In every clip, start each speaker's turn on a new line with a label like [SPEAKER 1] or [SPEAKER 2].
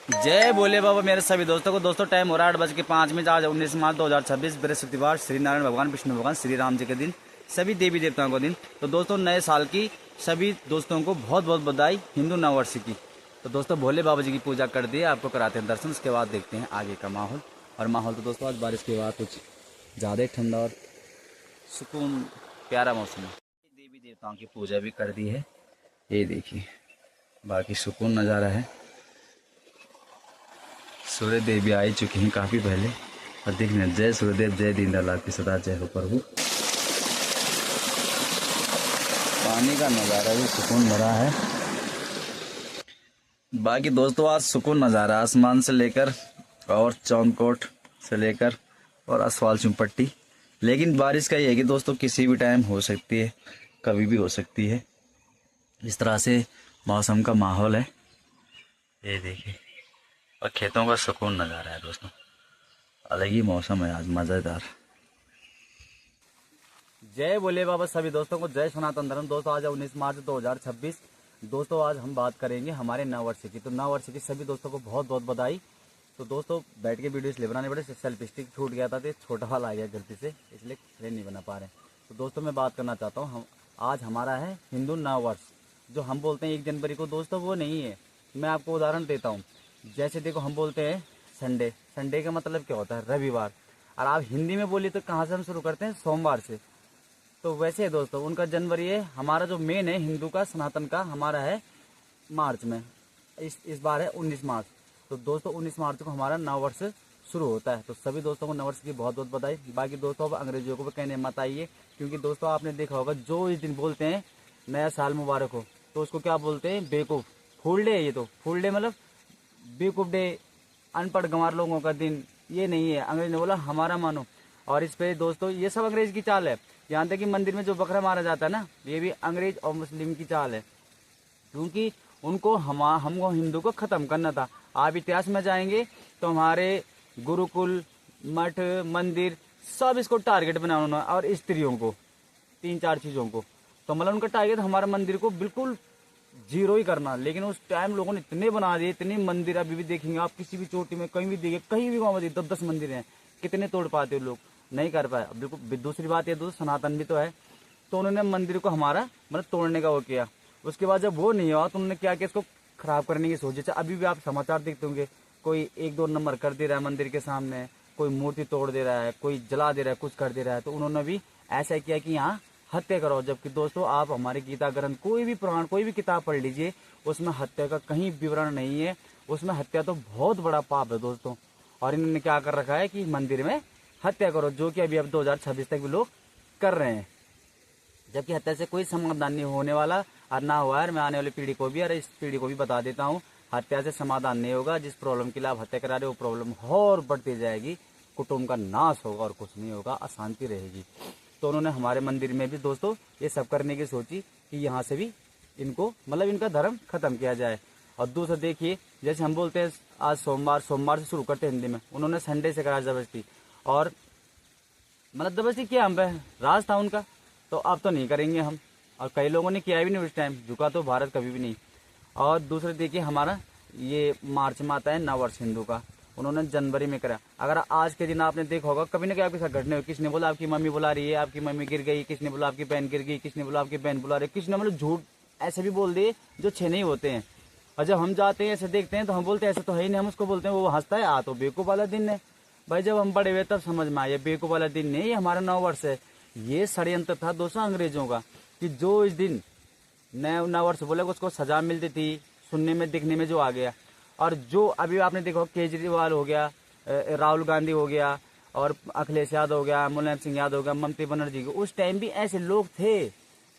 [SPEAKER 1] जय बोले बाबा मेरे सभी दोस्तों को। दोस्तों टाइम हो रहा है 8:05। आज 19 मार्च 2026 बृहस्पतिवार, श्री नारायण भगवान, विष्णु भगवान, श्री राम जी के दिन, सभी देवी देवताओं का दिन। तो दोस्तों नए साल की सभी दोस्तों को बहुत बहुत बधाई हिंदू नववर्ष की। तो दोस्तों भोले बाबा जी की पूजा कर दी, आपको कराते हैं दर्शन। उसके बाद देखते हैं आगे का माहौल। और माहौल तो दोस्तों आज बारिश के बाद कुछ ज़्यादा ही ठंडा और सुकून प्यारा मौसम है। देवी देवताओं की पूजा भी कर दी है, ये देखिए, बाकी सुकून नज़ारा है। सूर्य देव भी आ चुके हैं काफ़ी पहले और देखने जय सूर्यदेव, जय दीनदयाल की सदा जय हो प्रभु। पानी का नज़ारा भी सुकून भरा है। बाकी दोस्तों आज सुकून नज़ारा आसमान से लेकर और चौनकोट से लेकर और असवाल चुम्पट्टी। लेकिन बारिश का ये है कि दोस्तों किसी भी टाइम हो सकती है, कभी भी हो सकती है। इस तरह से मौसम का माहौल है, ये देखिए। और खेतों का सुकून नज़ारा है दोस्तों, अलग ही मौसम है आज, मज़ेदार। जय बोले बाबा सभी दोस्तों को, जय सनातन धर्म। दोस्तों आज 19 मार्च 2026। दोस्तों आज हम बात करेंगे हमारे नववर्ष की। तो नववर्ष की सभी दोस्तों को बहुत बहुत बधाई। तो दोस्तों बैठ के वीडियो इसलिए बनाने पड़े, सेल्फी स्टिक छूट गया था तो छोटा वाला आ गया गलती से, इसलिए फ्रेम नहीं बना पा रहे। तो दोस्तों मैं बात करना चाहता हूँ, हम आज हमारा है हिंदू नववर्ष। जो हम बोलते हैं 1 जनवरी को, दोस्तों वो नहीं है। मैं आपको उदाहरण देता हूँ। जैसे देखो हम बोलते हैं संडे, संडे का मतलब क्या होता है? रविवार। और आप हिंदी में बोलिए तो कहाँ से हम शुरू करते हैं? सोमवार से। तो वैसे है दोस्तों, उनका जनवरी है, हमारा जो मेन है हिंदू का सनातन का हमारा है मार्च में। इस बार है 19 मार्च। तो दोस्तों 19 मार्च को हमारा नववर्ष शुरू होता है। तो सभी दोस्तों को नववर्ष की बहुत बहुत बधाई। बाकी दोस्तों अब अंग्रेजियों को भी कहने मत आइए, क्योंकि दोस्तों आपने देखा होगा जो इस दिन बोलते हैं नया साल मुबारक हो, तो उसको क्या बोलते हैं? बेवकूफ़, फूल डे। ये तो फूल डे मतलब बेवकूफ़ डे, अनपढ़ गंवार लोगों का दिन, ये नहीं है। अंग्रेज ने बोला हमारा मानो। और इस पे दोस्तों ये सब अंग्रेज की चाल है। यहाँ तक कि मंदिर में जो बकरा मारा जाता है ना, ये भी अंग्रेज और मुस्लिम की चाल है, क्योंकि उनको हमको हिंदू को खत्म करना था। आप इतिहास में जाएंगे तो हमारे गुरुकुल, मठ, मंदिर सब इसको टारगेट बनाया उन्होंने, और स्त्रियों को, 3-4 चीजों को। तो मतलब उनका टारगेट हमारे मंदिर को बिल्कुल जीरो ही करना। लेकिन उस टाइम लोगों ने इतने बना दिए, इतने मंदिर अभी भी देखेंगे आप, किसी भी चोटी में कहीं भी देखिए, कहीं भी वहां 10-10 मंदिर हैं। कितने तोड़ पाते हो लोग? नहीं कर पाए। बिल्कुल दूसरी बात ये दोस्तों, सनातन भी तो है, तो उन्होंने मंदिर को हमारा मतलब तोड़ने का वो किया। उसके बाद जब वो नहीं हुआ तो उन्होंने क्या किया? इसको खराब करने की सोची। अभी भी आप समाचार देखते होंगे, कोई 1-2 नंबर कर दे रहा है मंदिर के सामने, कोई मूर्ति तोड़ दे रहा है, कोई जला दे रहा है, कुछ कर दे रहा है। तो उन्होंने भी ऐसा किया कि यहाँ हत्या करो। जबकि दोस्तों आप हमारे गीता ग्रंथ, कोई भी पुराण, कोई भी किताब पढ़ लीजिए, उसमें हत्या का कहीं विवरण नहीं है। उसमें हत्या तो बहुत बड़ा पाप है दोस्तों। और इन्होंने क्या कर रखा है कि मंदिर में हत्या करो, जो कि अभी अब 2026 तक भी लोग कर रहे हैं। जबकि हत्या से कोई समाधान नहीं होने वाला और ना हुआ है। मैं आने वाली पीढ़ी को भी और इस पीढ़ी को भी बता देता हूँ, हत्या से समाधान नहीं होगा। जिस प्रॉब्लम के लिए आप हत्या करा रहे हो, वो प्रॉब्लम और बढ़ती जाएगी, कुटुंब का नाश होगा और कुछ नहीं होगा, अशांति रहेगी। तो उन्होंने हमारे मंदिर में भी दोस्तों ये सब करने की सोची कि यहाँ से भी इनको मतलब इनका धर्म खत्म किया जाए। और दूसरा देखिए, जैसे हम बोलते हैं आज सोमवार, सोमवार से शुरू करते हैं हिंदी में, उन्होंने संडे से करा जबरदस्ती। और मतलब जबरदस्ती किया, हम पे राज था उनका, तो अब तो नहीं करेंगे हम। और कई लोगों ने किया भी नहीं उस टाइम, झुका तो भारत कभी भी नहीं। और दूसरे देखिए हमारा ये मार्च में आता है नववर्ष हिंदू का, उन्होंने जनवरी में करा। अगर आज के दिन आपने देखा होगा कभी ना कभी आपके साथ घटने हुई, किसने बोला आपकी मम्मी बुला रही है, आपकी मम्मी गिर गई, किसने बोला आपकी बहन गिर गई, किसने बोला आपकी बहन बुला रही है, किसने मतलब झूठ ऐसे भी बोल दिए जो छे नहीं होते हैं। और जब हम जाते हैं ऐसे देखते हैं तो हम बोलते हैं ऐसे तो है ही नहीं, हम उसको बोलते हैं, वो हंसता है, आ तो बेवकूफ वाला दिन है। भाई जब हम बड़े हुए तब समझ में आया बेवकूफ वाला दिन नहीं, ये हमारा नववर्ष है। ये षड्यंत्र था दोस्तों अंग्रेजों का, कि जो इस दिन नया नववर्ष बोले उसको सजा मिलती थी, सुनने में दिखने में जो आ गया। और जो अभी आपने देखा केजरीवाल हो गया, राहुल गांधी हो गया, और अखिलेश यादव हो गया, मुलायम सिंह यादव हो गया, ममता बनर्जी को, उस टाइम भी ऐसे लोग थे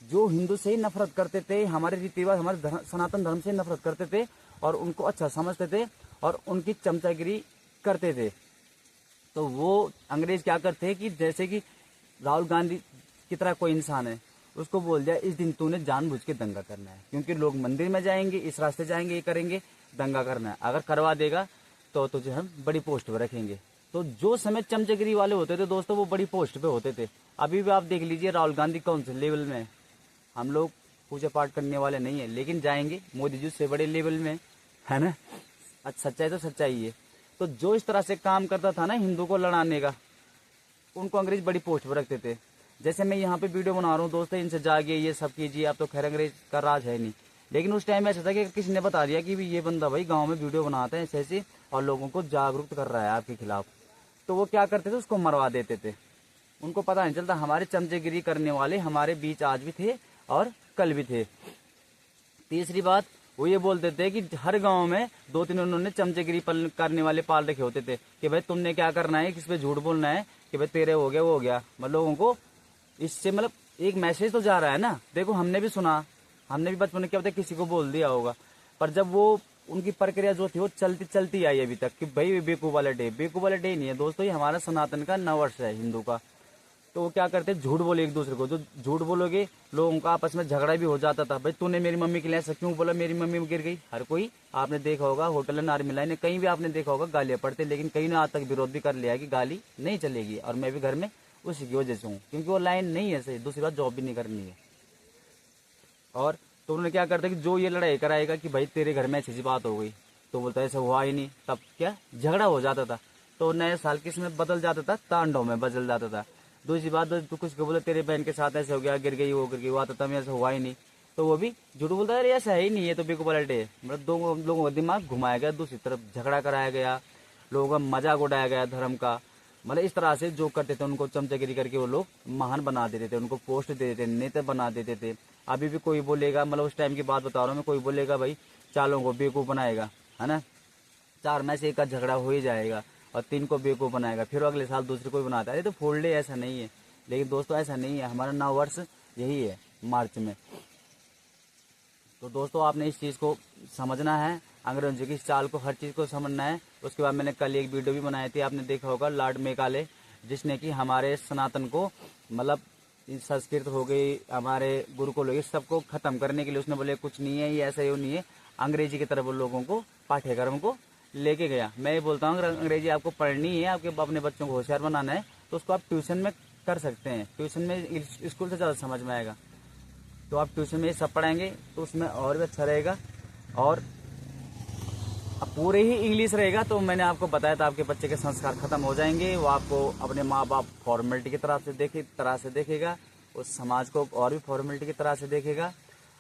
[SPEAKER 1] जो हिंदू से ही नफरत करते थे, हमारे रीति रिवाज, हमारे सनातन धर्म से नफरत करते थे और उनको अच्छा समझते थे और उनकी चमचागिरी करते थे। तो वो अंग्रेज क्या करते हैं कि जैसे कि राहुल गांधी की तरह कोई इंसान है, उसको बोल दिया इस दिन तूने जानबूझ के दंगा करना है, क्योंकि लोग मंदिर में जाएंगे, इस रास्ते जाएंगे, ये करेंगे, दंगा करना है। अगर करवा देगा तो तुझे हम बड़ी पोस्ट पे रखेंगे। तो जो समय चमचगिरी वाले होते थे दोस्तों, वो बड़ी पोस्ट पे होते थे। अभी भी आप देख लीजिए राहुल गांधी कौन से लेवल में है। हम लोग पूजा पाठ करने वाले नहीं है, लेकिन जाएंगे मोदी जी से बड़े लेवल में, है ना। सच्चाई तो सच्चाई है। तो जो इस तरह से काम करता था ना हिंदू को लड़ाने का, उनको अंग्रेज बड़ी पोस्ट पर रखते थे। जैसे मैं यहाँ पे वीडियो बना रहा हूँ दोस्तों, इनसे जागे ये सब कीजिए, अब तो खैर अंग्रेज का राज है नहीं, लेकिन उस टाइम ऐसा था कि किसी ने बता दिया कि ये बंदा भाई गांव में वीडियो बनाता है ऐसे ऐसे और लोगों को जागरूक कर रहा है आपके खिलाफ, तो वो क्या करते थे, उसको मरवा देते थे। उनको पता नहीं चलता हमारे चमचेगिरी करने वाले हमारे बीच आज भी थे और कल भी थे। तीसरी बात, वो ये बोलते थे कि हर गांव में 2-3 उन्होंने चमचेगिरी करने वाले पाल रखे होते थे कि भाई तुमने क्या करना है, किस पे झूठ बोलना है कि भाई तेरे हो गया वो हो गया। मतलब लोगों को इससे मतलब एक मैसेज तो जा रहा है ना। देखो हमने भी सुना, हमने भी बचपन में क्या होता है किसी को बोल दिया होगा, पर जब वो उनकी प्रक्रिया जो थी वो चलती चलती आई अभी तक कि भाई बेवकूफ वाला डे, बेवकूफ वाला डे नहीं है दोस्तों, ये हमारा सनातन का नववर्ष है हिंदू का। तो वो क्या करते हैं, झूठ बोले एक दूसरे को। जो झूठ बोलोगे लोगों का आपस में झगड़ा भी हो जाता था, भाई तूने मेरी मम्मी के लिए ऐसा क्यों बोला, मेरी मम्मी गिर गई। हर कोई आपने देखा होगा होटल नार्मी लाइन कहीं भी आपने देखा होगा गालियां पड़ते, लेकिन कहीं ने आज तक विरोध भी कर लिया है कि गाली नहीं चलेगी। और मैं भी घर में उसी की वजह से हूँ, क्योंकि वो लाइन नहीं है सही। दूसरी बात, जॉब भी नहीं करनी है। और तो उन्होंने क्या करता कि जो ये लड़ाई कराएगा कि भाई तेरे घर में ऐसी बात हो गई, तो बोलता ऐसा हुआ ही नहीं, तब क्या झगड़ा हो जाता था। तो नए साल किस में बदल जाता था, तांडव में बदल जाता था। दूसरी बात, तो कुछ को बोले तेरे बहन के साथ ऐसे हो गया, गिर गई वो गिर गई, हुआ था ऐसा हुआ ही नहीं, तो वो भी झूठ बोलता है, ऐसा है ही नहीं, ये तो बेवकूफ वाला डे। मतलब दो लोगों का दिमाग घुमाया गया, दूसरी तरफ झगड़ा कराया गया, लोगों का मजाक उड़ाया गया धर्म का। मतलब इस तरह से जो करते थे उनको चमचागिरी करके वो लोग महान बना देते थे, उनको पोस्ट दे देते, नेता बना देते थे। अभी भी कोई बोलेगा, मतलब उस टाइम की बात बता रहा हूँ मैं, कोई बोलेगा भाई चालों को बेवकूफ बनाएगा, है ना, 4 में से एक का झगड़ा हो ही जाएगा और 3 को बेवकूफ बनाएगा, फिर अगले साल दूसरे को भी बनाता है। तो फोल्ड डे ऐसा नहीं है, लेकिन दोस्तों ऐसा नहीं है, हमारा नव वर्ष यही है मार्च में। तो दोस्तों आपने इस चीज़ को समझना है, अंग्रेजों की इस चाल को, हर चीज़ को समझना है। उसके बाद मैंने कल एक वीडियो भी बनाई थी, आपने देखा होगा, लॉर्ड मेकाले, जिसने कि हमारे सनातन को मतलब संस्कृत हो गई, हमारे गुरुकुल हो गई, सबको खत्म करने के लिए उसने बोले कुछ नहीं है ये ऐसा ये नहीं है, अंग्रेजी की तरफ लोगों को पाठ्यक्रम को लेके गया। मैं ये बोलता हूँ अगर अंग्रेजी आपको पढ़नी है, आपके अपने बच्चों को होशियार बनाना है, तो उसको आप ट्यूशन में कर सकते हैं। ट्यूशन में स्कूल से ज़्यादा समझ में आएगा, तो आप ट्यूशन में ये सब पढ़ाएंगे तो उसमें और भी अच्छा रहेगा। और अब पूरे ही इंग्लिश रहेगा तो मैंने आपको बताया था आपके बच्चे के संस्कार खत्म हो जाएंगे, वो आपको अपने माँ बाप फॉर्मेलिटी की तरह से देखेगा, उस समाज को और भी फॉर्मेलिटी की तरह से देखेगा,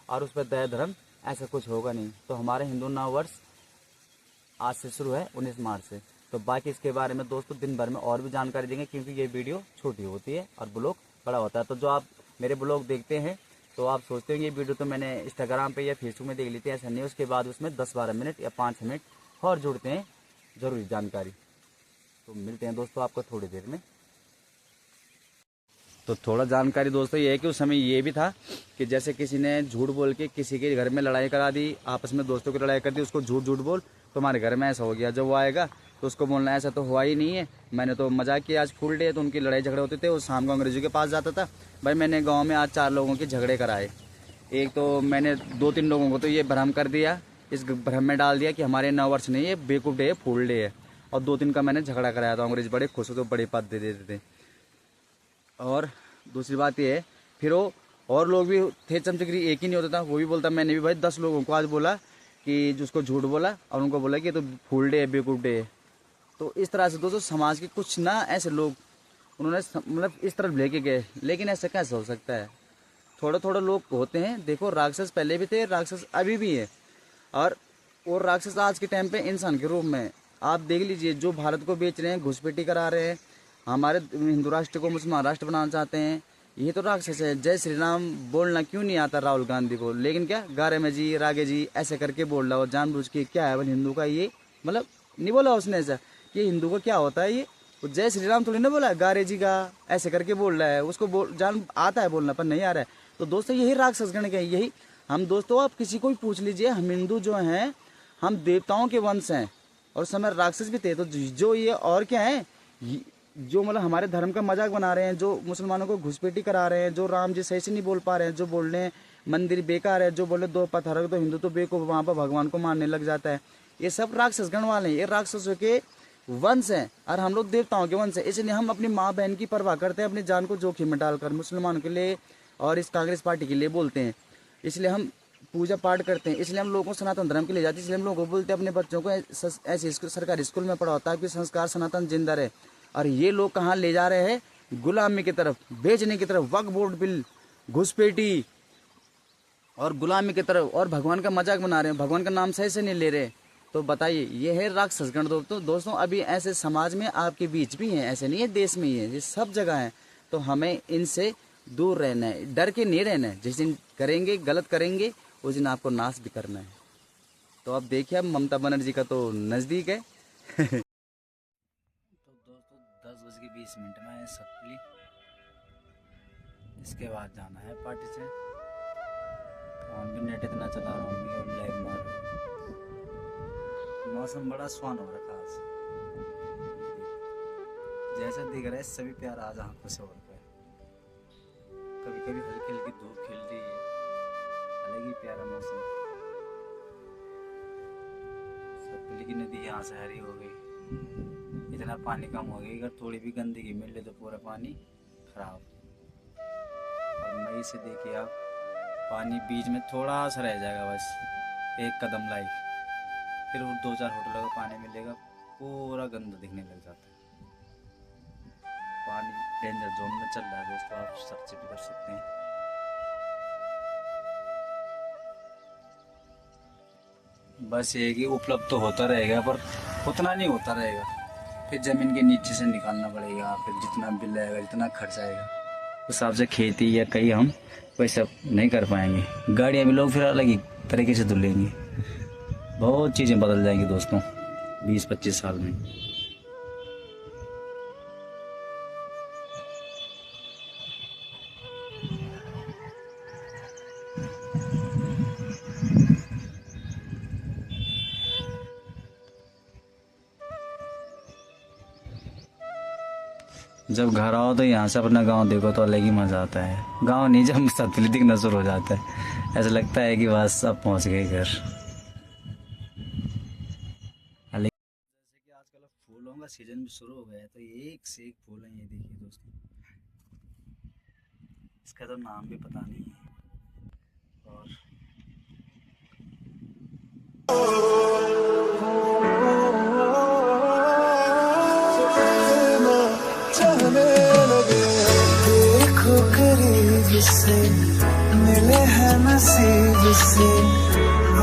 [SPEAKER 1] और उस पर दया धर्म ऐसा कुछ होगा नहीं। तो हमारे हिंदू नव वर्ष आज से शुरू है 19 मार्च से। तो बाकी इसके बारे में दोस्तों दिन भर में और भी जानकारी देंगे, क्योंकि ये वीडियो छोटी होती है और ब्लॉग बड़ा होता है। तो जो आप मेरे ब्लॉग देखते हैं तो आप सोचते होंगे ये वीडियो तो मैंने इंस्टाग्राम पे या फेसबुक में देख ली थी, ऐसा नहीं। उसके बाद उसमें 10-12 मिनट या 5 मिनट और जुड़ते हैं जरूरी जानकारी। तो मिलते हैं दोस्तों आपको थोड़ी देर में। तो थोड़ा जानकारी दोस्तों ये है कि उस समय ये भी था कि जैसे किसी ने झूठ बोल के किसी के घर में लड़ाई करा दी, आपस में दोस्तों की लड़ाई कर दी, उसको झूठ बोल तुम्हारे घर में ऐसा हो गया। जब वो आएगा तो उसको बोलना ऐसा तो हुआ ही नहीं है, मैंने तो मजाक किया, आज फुल डे है। तो उनकी लड़ाई झगड़े होते थे, वो शाम को अंग्रेजों के पास जाता था, भाई मैंने गांव में आज 4 लोगों के झगड़े कराए, एक तो मैंने 2-3 लोगों को तो ये भ्रम कर दिया, इस भ्रम में डाल दिया कि हमारे नव वर्ष नहीं है, बेवकूफ डे है, फुल डे है, और 2-3 का मैंने झगड़ा कराया। तो अंग्रेज बड़े खुश होते, बड़े पद दे देते थे। और दूसरी बात ये है, फिर वो और लोग भी थे चमचगिरी, एक ही नहीं होता था, वो भी बोलता मैंने भी भाई 10 लोगों को आज बोला कि जिसको झूठ बोला और उनको बोला कि तो फुल डे है, बेवकूफ डे है। तो इस तरह से दोस्तों समाज के कुछ ना ऐसे लोग उन्होंने मतलब इस तरफ लेके गए, लेकिन ऐसा कैसे हो सकता है। थोड़े थोड़े लोग होते हैं, देखो राक्षस पहले भी थे, राक्षस अभी भी है, और राक्षस आज के टाइम पे इंसान के रूप में। आप देख लीजिए जो भारत को बेच रहे हैं, घुसपैठी करा रहे हैं, हमारे हिंदू राष्ट्र को मुसलमान राष्ट्र बनाना चाहते हैं, ये तो राक्षस है। जय श्री राम बोलना क्यों नहीं आता राहुल गांधी को, लेकिन क्या गारे में जी रागे जी ऐसे करके बोल रहा हो जानबूझ के। क्या है बोले हिंदू का ये, मतलब नहीं बोला उसने ऐसा, ये हिंदू का क्या होता है, ये जय श्री राम थोड़ी ना बोला, गारे जी का ऐसे करके बोल रहा है, उसको जान आता है बोलना पर नहीं आ रहा है। तो दोस्तों यही राक्षस गण के, यही हम दोस्तों आप किसी को भी पूछ लीजिए, हम हिंदू जो हैं हम देवताओं के वंश हैं, और समय राक्षस भी थे। तो जो ये और क्या है, जो मतलब हमारे धर्म का मजाक बना रहे हैं, जो मुसलमानों को घुसपैठी करा रहे हैं, जो राम जी सही से नहीं बोल पा रहे हैं, जो बोल रहे हैं मंदिर बेकार है, जो बोल रहे 2 पत्थर रख दो हिंदू तो बेवकूफ वहाँ पर भगवान को मानने लग जाता है, ये सब राक्षस गण वाले हैं, ये राक्षसों के वंश हैं और हम लोग देवताओं के वंश हैं। इसलिए हम अपनी माँ बहन की परवाह करते हैं, अपनी जान को जोखिम में डालकर मुसलमानों के लिए और इस कांग्रेस पार्टी के लिए बोलते हैं। इसलिए हम पूजा पाठ करते हैं, इसलिए हम लोगों को सनातन धर्म के ले जाते हैं। इसलिए हम लोगों को बोलते हैं अपने बच्चों को ऐसे सरकारी स्कूल में पढ़ाओ ताकि संस्कार सनातन जिंदा रहे। और ये लोग कहाँ ले जा रहे हैं? गुलामी की तरफ, बेचने की तरफ, वक्फ बोर्ड बिल, घुसपैठी और गुलामी की तरफ, और भगवान का मजाक बना रहे हैं, भगवान का नाम सही से नहीं ले रहे। तो बताइए, ये है राक्षस गण। दोस्तों अभी ऐसे समाज में आपके बीच भी हैं, ऐसे नहीं है देश में ही है, ये सब जगह है। तो हमें इनसे दूर रहना है, डर के नहीं रहना है। जिस दिन करेंगे, गलत करेंगे, उस दिन आपको नाश भी करना है। तो अब देखिए, अब ममता बनर्जी का तो नज़दीक है। तो दोस्तों 10:20 में है सप्ली, इसके बाद जाना है पार्टी से। फोन भी नेट इतना चला रहा हूँ, लाइव मार रहा हूँ। मौसम बड़ा सुहाना हो रखा आज, जैसा दिख रहा है सभी प्यार आज आंखों से हो रखा है। कभी कभी हल्की हल्की धूप खिल रही है, अलग ही प्यारा मौसम। सप्ली की नदी यहाँ से हरी हो गई, इतना पानी कम हो गई। अगर थोड़ी भी गंदगी मिल ले तो पूरा पानी खराब। और मई से देखिए आप, पानी बीच में थोड़ा सा रह जाएगा, बस एक कदम लाइक, फिर वो 2-4 होटलों का पानी मिलेगा, पूरा गंदा दिखने लग जाता है। पानी डेंजर जोन में चल रहा है दोस्तों, आप सर्च भी कर सकते हैं। बस ये कि उपलब्ध तो होता रहेगा, पर उतना नहीं होता रहेगा। फिर ज़मीन के नीचे से निकालना पड़ेगा, फिर जितना बिल आएगा, जितना खर्च आएगा, उस हिसाब से खेती या कहीं हम वैसा नहीं कर पाएंगे। गाड़ियाँ भी लोग फिर अलग ही तरीके से धुलेंगे। बहुत चीज़ें बदल जाएंगी दोस्तों 20-25 साल में। जब घर आओ तो यहाँ से अपना गांव देखो तो अलग ही मज़ा आता है। गांव नहीं, जब सतलुज दिखना शुरू हो जाता है, ऐसा लगता है कि बस अब पहुँच गए घर। जैसे कि आजकल फूलों का सीजन भी शुरू हो गया है, तो एक से एक फूल है। ये देखिए दोस्तों, इसका तो नाम भी पता नहीं है। और
[SPEAKER 2] देखो करीब से, मिले हैं नसीब से,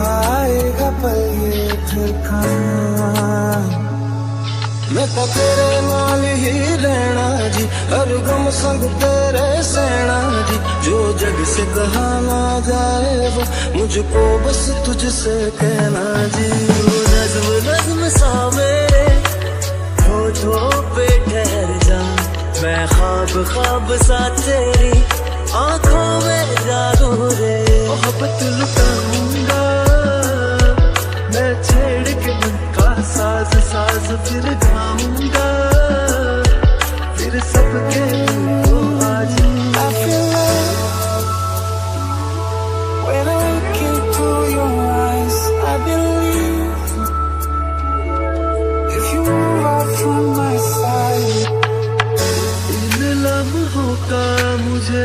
[SPEAKER 2] आएगा पल ये फिर कहाँ। मैं तो तेरे नाल ही रहना जी, हर गम संग तेरे सहना जी। जो जग से कहा ना जाए वो मुझको बस तुझसे कहना जी। नज़्म नज़्म सा मेरे होठों पे ठहर जा, मैं ख्वाब ख्वाब सा तेरी आंखों में जादू रे। मोहब्बत लुटाऊंगा मैं, छेड़ के मन का साज साज फिर गाऊंगा, फिर सबके को आज। I feel like when I look into your eyes, I believe if you move out from my side। इन लम्हों का मुझे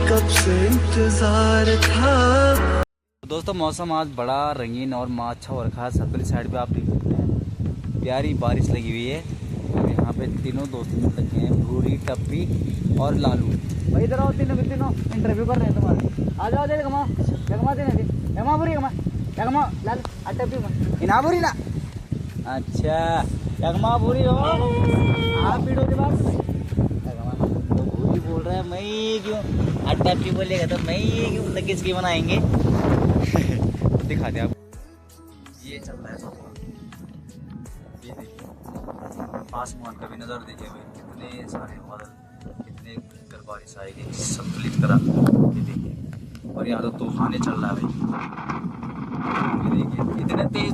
[SPEAKER 2] कब से इंतजार था।
[SPEAKER 1] दोस्तों मौसम आज बड़ा रंगीन और अच्छा हो रखा है। सतलुज साइड पे आप देख सकते हैं प्यारी बारिश लगी हुई है। और यहाँ पे तीनों दोस्त मिल लगे हैं, भूरी, टप्पी और लालू। भाई इधर आओ, तीनों इंटरव्यू कर रहे हैं तुम्हारे। आ जाओ, जगमा जगमा देने जगमा बुरी जगमा जगमा लाल टप्पी इना बुरी ना। अच्छा जगमा बुरी हो आप वीडियो के बाद तो भूरी बोल रहा है, मैं क्यों टप्पी बोलेगा तो मैं क्यों, मतलब किसकी बनाएंगे। दिखा दे आप, ये चल रहा है। ये देखिए आसमान का भी नज़ारा देखिए भाई, कितने सारे बादल, कितने भयंकर बारिश आएगी सतलुज की तरह। ये देखिए, और यहाँ तो तूफान चल रहा है भाई। ये देखिए इतने तेज